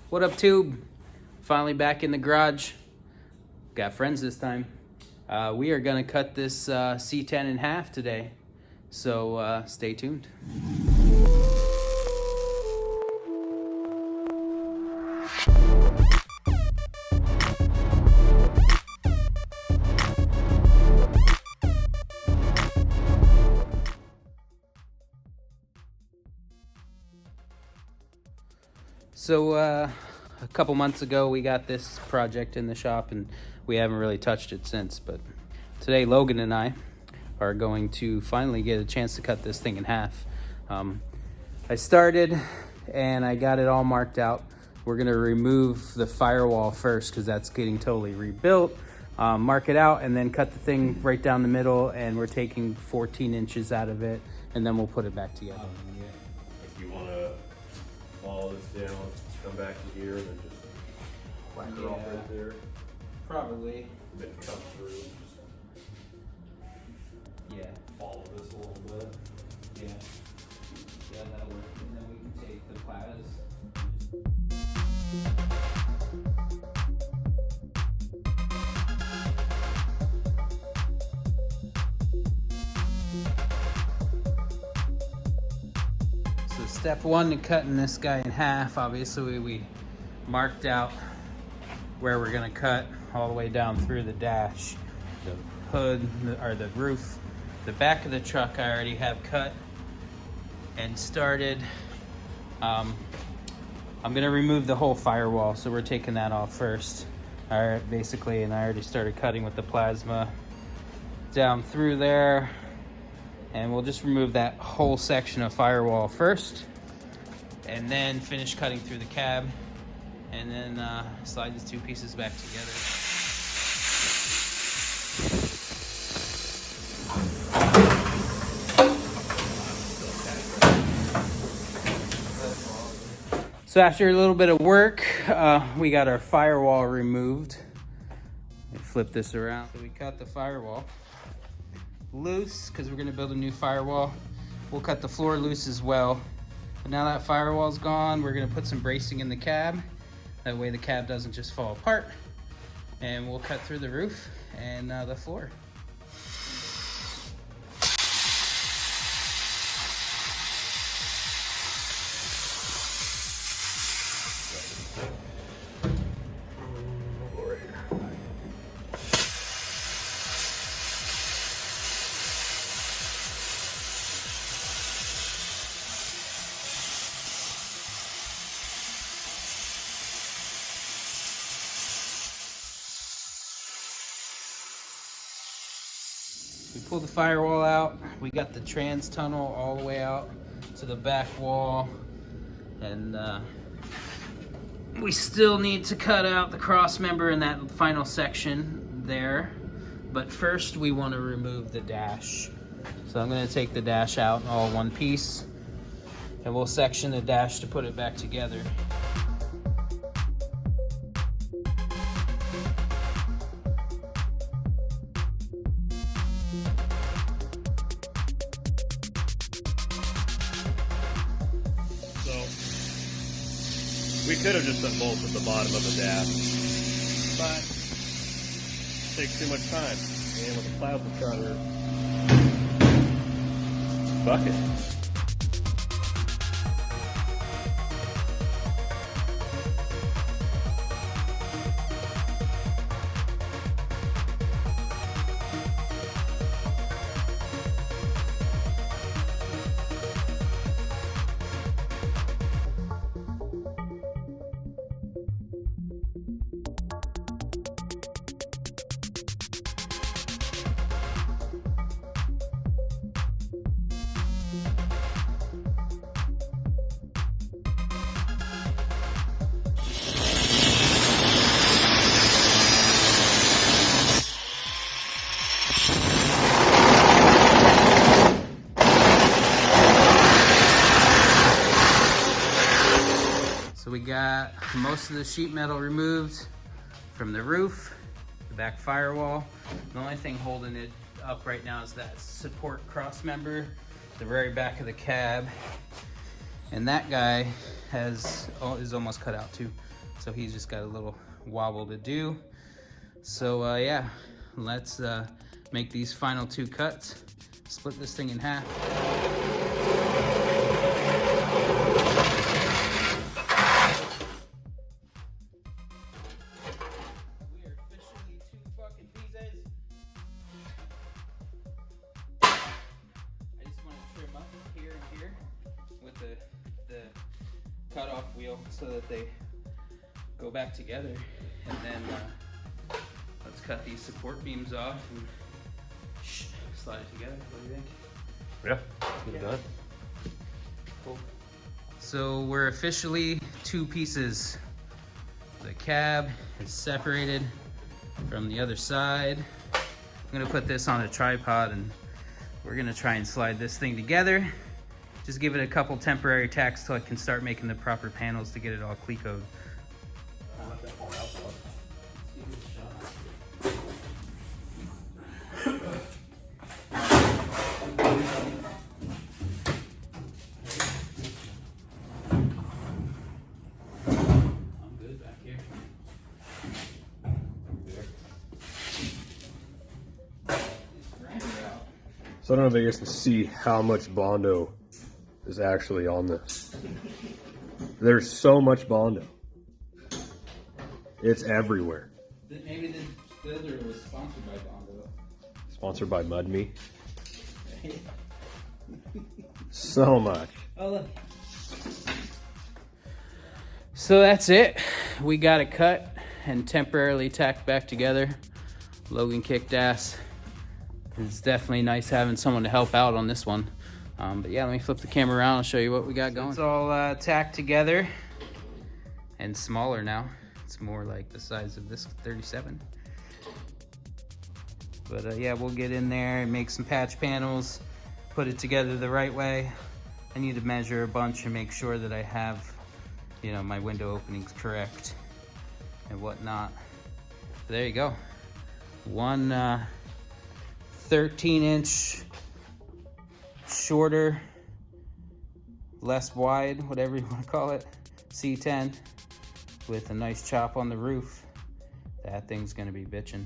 What up, Tube? Finally back in the garage. Got friends this time. We are gonna cut this C10 in half today, so stay tuned. So a couple months ago we got this project in the shop and we haven't really touched it since, but today Logan and I are going to finally get a chance to cut this thing in half. I started and I got it all marked out. We're gonna remove the firewall first because that's getting totally rebuilt. Mark it out and then cut the thing right down the middle, and we're taking 14 inches out of it and then we'll put it back together. If you want to follow this down, come back to here, and then just whack it off right there. Probably. Then come through. Yeah. Follow this a little bit. Yeah. Yeah, that'll work. And then we can take the plas. So step one to cutting this guy in half, obviously we marked out where we're gonna cut all the way down through the dash, the hood, or the roof. The back of the truck I already have cut and started. I'm gonna remove the whole firewall, so we're taking that off first. All right, basically, and I already started cutting with the plasma down through there. And we'll just remove that whole section of firewall first, and then finish cutting through the cab, and then slide these two pieces back together. So after a little bit of work, we got our firewall removed. Let me flip this around. So we cut the firewall loose because we're going to build a new firewall. We'll cut the floor loose as well. But now that firewall's gone, we're going to put some bracing in the cab. That way the cab doesn't just fall apart. And we'll cut through the roof and the floor. We pulled the firewall out. We got the trans tunnel all the way out to the back wall. And we still need to cut out the cross member in that final section there. But first we want to remove the dash. So I'm going to take the dash out in all one piece. And we'll section the dash to put it back together. We could have just put bolts at the bottom of the dash, but it takes too much time. And with a plasma cutter, fuck it. So we got most of the sheet metal removed from the roof, the back firewall. The only thing holding it up right now is that support cross member, the very back of the cab. And that guy is almost cut out too. So he's just got a little wobble to do. So yeah, let's make these final 2 cuts. Split this thing in half. We are officially 2 fucking pieces. I just want to trim up here and here with the cutoff wheel so that they go back together. And then let's cut these support beams off and slide it together. What do you think? Yeah, good done. Cool. So we're officially 2 pieces. The cab is separated from the other side. I'm gonna put this on a tripod and we're gonna try and slide this thing together. Just give it a couple temporary tacks till I can start making the proper panels to get it all clecoed. So I don't know if you guys can see how much Bondo is actually on this. There's so much Bondo. It's everywhere. Maybe the builder was sponsored by Bondo. Sponsored by Mud Me. So much. Oh, look. So that's it. We got it cut and temporarily tacked back together. Logan kicked ass. It's definitely nice having someone to help out on this one. But yeah, let me flip the camera around and show you what we got going. It's all tacked together and smaller now. It's more like the size of this 37. But yeah, we'll get in there and make some patch panels, put it together the right way. I need to measure a bunch and make sure that I have, you know, my window openings correct and whatnot. But there you go. One 13-inch shorter, less wide, whatever you want to call it, C10 with a nice chop on the roof. That thing's gonna be bitchin'.